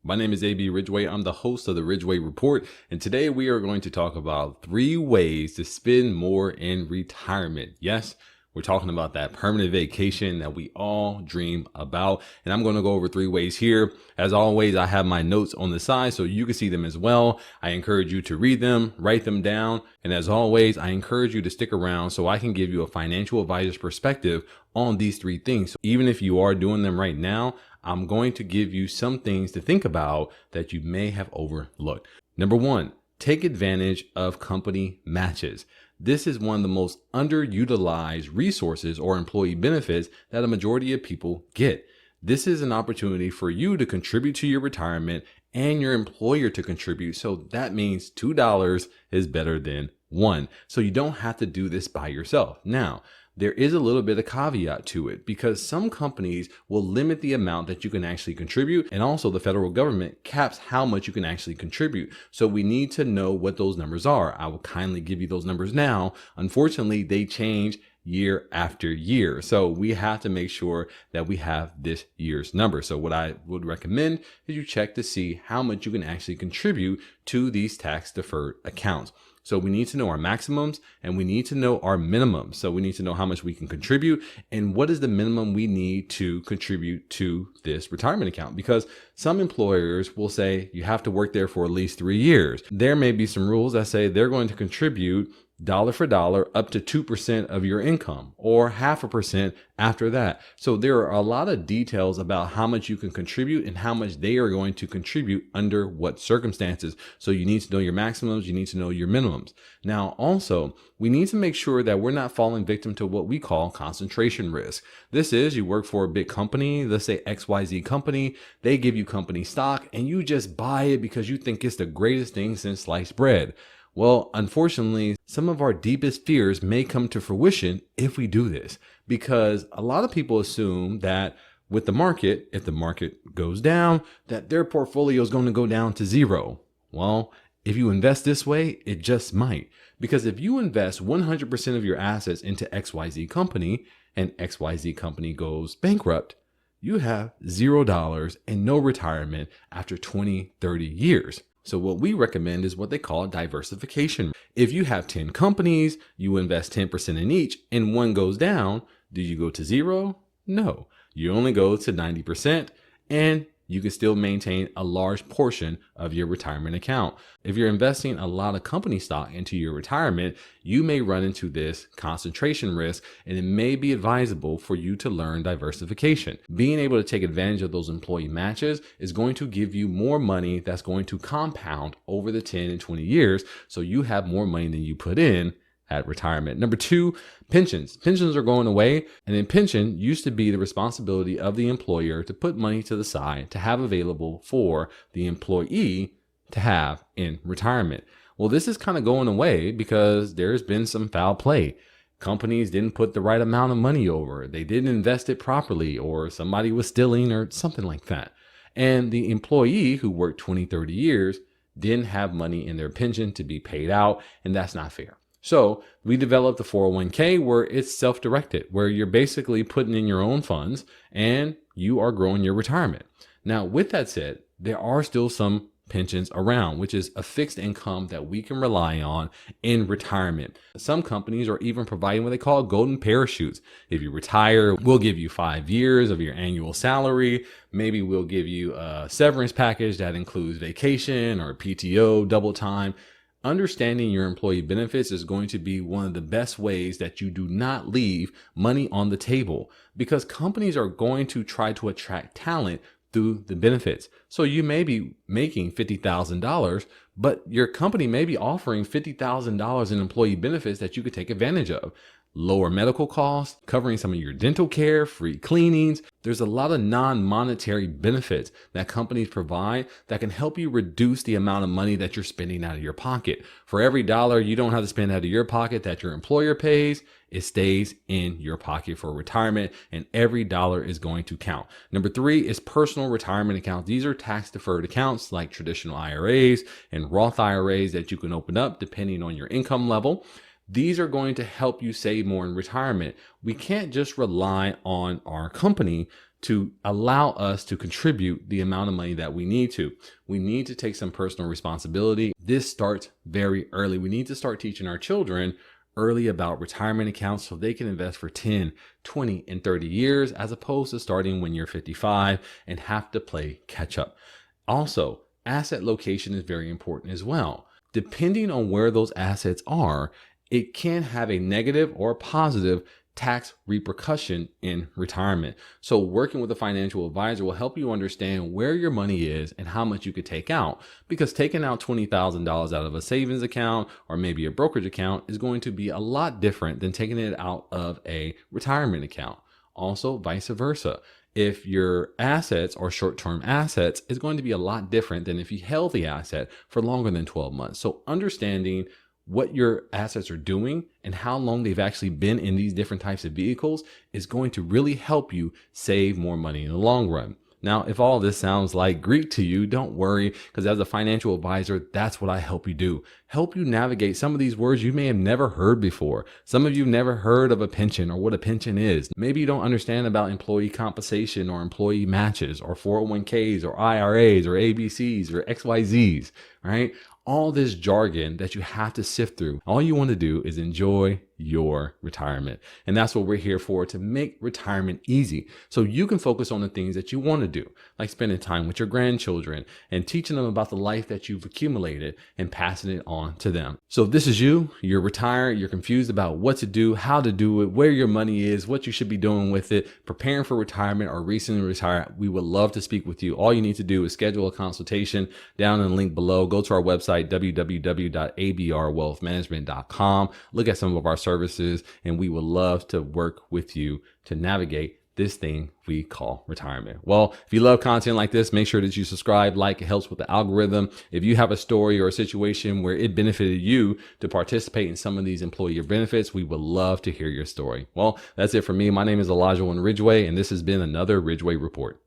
My name is AB Ridgeway. I'm the host of the Ridgeway Report, and today we are going to talk about 3 ways to spend more in retirement. Yes, we're talking about that permanent vacation that we all dream about, and I'm going to go over 3 ways here. As always, I have my notes on the side so you can see them as well. I encourage you to read them, write them down, and as always, I encourage you to stick around so I can give you a financial advisor's perspective on these 3 things. So even if you are doing them right now, I'm going to give you some things to think about that you may have overlooked. Number 1, take advantage of company matches. This is one of the most underutilized resources or employee benefits that a majority of people get. This is an opportunity for you to contribute to your retirement and your employer to contribute. So that means $2 is better than 1. So you don't have to do this by yourself. Now, there is a little bit of caveat to it because some companies will limit the amount that you can actually contribute, and also the federal government caps how much you can actually contribute. So we need to know what those numbers are. I will kindly give you those numbers now. Unfortunately, they change year after year. So we have to make sure that we have this year's number. So what I would recommend is you check to see how much you can actually contribute to these tax deferred accounts. So we need to know our maximums and we need to know our minimums. So we need to know how much we can contribute and what is the minimum we need to contribute to this retirement account. Because some employers will say you have to work there for at least 3 years. There may be some rules that say they're going to contribute dollar for dollar up to 2% of your income or 0.5% after that. So there are a lot of details about how much you can contribute and how much they are going to contribute under what circumstances. So you need to know your maximums, you need to know your minimums. Now, also, we need to make sure that we're not falling victim to what we call concentration risk. This is you work for a big company, let's say XYZ company, they give you company stock and you just buy it because you think it's the greatest thing since sliced bread. Well, unfortunately, some of our deepest fears may come to fruition if we do this, because a lot of people assume that with the market, if the market goes down, that their portfolio is going to go down to 0. Well, if you invest this way, it just might, because if you invest 100% of your assets into XYZ company and XYZ company goes bankrupt, you have $0 and no retirement after 20, 30 years. So what we recommend is what they call diversification. If you have 10 companies, you invest 10% in each and one goes down, do you go to 0? No, you only go to 90% and you can still maintain a large portion of your retirement account. If you're investing a lot of company stock into your retirement, you may run into this concentration risk, and it may be advisable for you to learn diversification. Being able to take advantage of those employee matches is going to give you more money that's going to compound over the 10 and 20 years, so you have more money than you put in at retirement. Number 2, pensions. Pensions are going away, and then pension used to be the responsibility of the employer to put money to the side to have available for the employee to have in retirement. Well, this is kind of going away because there's been some foul play. Companies didn't put the right amount of money over, they didn't invest it properly, or somebody was stealing or something like that. And the employee who worked 20, 30 years didn't have money in their pension to be paid out, and that's not fair. So we developed the 401k where it's self-directed, where you're basically putting in your own funds and you are growing your retirement. Now, with that said, there are still some pensions around, which is a fixed income that we can rely on in retirement. Some companies are even providing what they call golden parachutes. If you retire, we'll give you 5 years of your annual salary. Maybe we'll give you a severance package that includes vacation or PTO, double time. Understanding your employee benefits is going to be one of the best ways that you do not leave money on the table, because companies are going to try to attract talent through the benefits. So you may be making $50,000, but your company may be offering $50,000 in employee benefits that you could take advantage of. Lower medical costs, covering some of your dental care, free cleanings. There's a lot of non-monetary benefits that companies provide that can help you reduce the amount of money that you're spending out of your pocket. For every dollar you don't have to spend out of your pocket that your employer pays, it stays in your pocket for retirement, and every dollar is going to count. Number 3 is personal retirement accounts. These are tax deferred accounts like traditional IRAs and Roth IRAs that you can open up depending on your income level. These are going to help you save more in retirement. We can't just rely on our company to allow us to contribute the amount of money that we need to. We need to take some personal responsibility. This starts very early. We need to start teaching our children early about retirement accounts so they can invest for 10, 20, and 30 years, as opposed to starting when you're 55 and have to play catch up. Also, asset location is very important as well. Depending on where those assets are, it can have a negative or a positive tax repercussion in retirement. So working with a financial advisor will help you understand where your money is and how much you could take out, because taking out $20,000 out of a savings account or maybe a brokerage account is going to be a lot different than taking it out of a retirement account. Also, vice versa. If your assets are short-term assets, it's going to be a lot different than if you held the asset for longer than 12 months. So understanding what your assets are doing and how long they've actually been in these different types of vehicles is going to really help you save more money in the long run. Now, if all this sounds like Greek to you, don't worry, because as a financial advisor, that's what I help you do. Help you navigate some of these words you may have never heard before. Some of you have never heard of a pension or what a pension is. Maybe you don't understand about employee compensation or employee matches or 401ks or IRAs or ABCs or XYZs, right? All this jargon that you have to sift through. All you want to do is enjoy your retirement. And that's what we're here for, to make retirement easy so you can focus on the things that you want to do, like spending time with your grandchildren and teaching them about the life that you've accumulated and passing it on to them. So if this is you, you're retired, you're confused about what to do, how to do it, where your money is, what you should be doing with it, preparing for retirement or recently retired, we would love to speak with you. All you need to do is schedule a consultation down in the link below. Go to our website, www.abrwealthmanagement.com. Look at some of our services, and we would love to work with you to navigate this thing we call retirement. Well, if you love content like this, make sure that you subscribe, like. It helps with the algorithm. If you have a story or a situation where it benefited you to participate in some of these employer benefits, we would love to hear your story. Well, that's it for me. My name is Elijah Ridgeway, and this has been another Ridgeway Report.